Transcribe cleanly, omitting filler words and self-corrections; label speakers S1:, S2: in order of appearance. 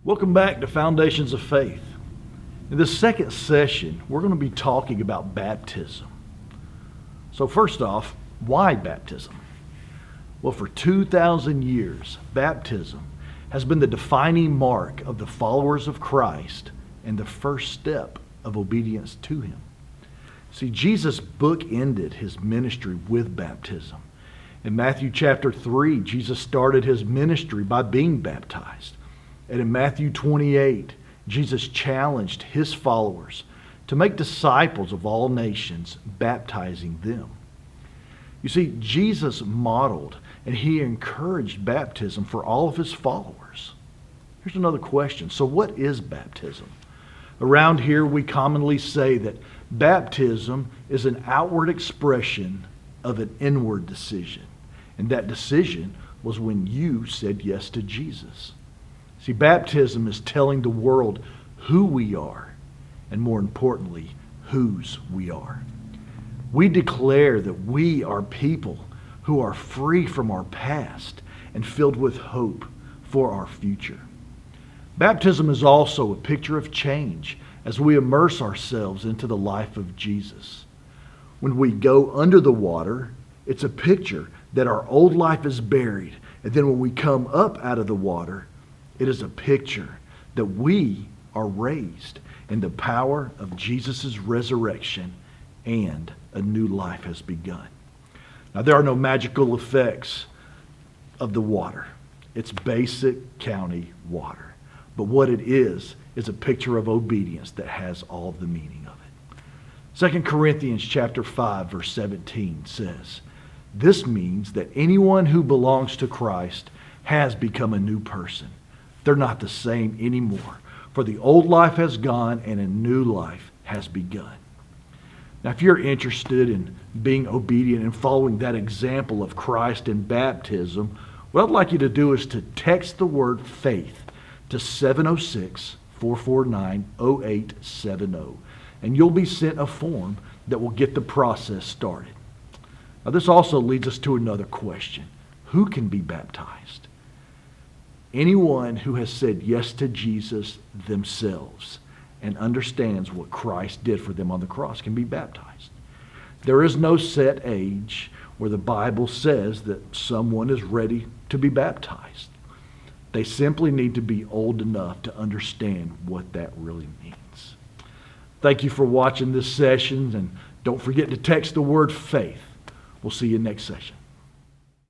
S1: Welcome back to Foundations of Faith. In this second session, we're going to be talking about baptism. So first off, why baptism? Well, for 2,000 years, baptism has been the defining mark of the followers of Christ and the first step of obedience to Him. See, Jesus bookended His ministry with baptism. In Matthew chapter 3, Jesus started His ministry by being baptized. And in Matthew 28, Jesus challenged His followers to make disciples of all nations, baptizing them. You see, Jesus modeled and He encouraged baptism for all of His followers. Here's another question. So what is baptism? Around here, we commonly say that baptism is an outward expression of an inward decision. And that decision was when you said yes to Jesus. See, baptism is telling the world who we are, and more importantly, whose we are. We declare that we are people who are free from our past and filled with hope for our future. Baptism is also a picture of change as we immerse ourselves into the life of Jesus. When we go under the water, it's a picture that our old life is buried, and then when we come up out of the water, it is a picture that we are raised in the power of Jesus' resurrection and a new life has begun. Now, there are no magical effects of the water. It's basic county water. But what it is a picture of obedience that has all the meaning of it. 2 Corinthians chapter 5, verse 17 says, "This means that anyone who belongs to Christ has become a new person. They're not the same anymore, for the old life has gone and a new life has begun." Now, if you're interested in being obedient and following that example of Christ in baptism, what I'd like you to do is to text the word faith to 706-449-0870, and you'll be sent a form that will get the process started. Now, this also leads us to another question. Who can be baptized? Anyone who has said yes to Jesus themselves and understands what Christ did for them on the cross can be baptized. There is no set age where the Bible says that someone is ready to be baptized. They simply need to be old enough to understand what that really means. Thank you for watching this session, and don't forget to text the word faith. We'll see you next session.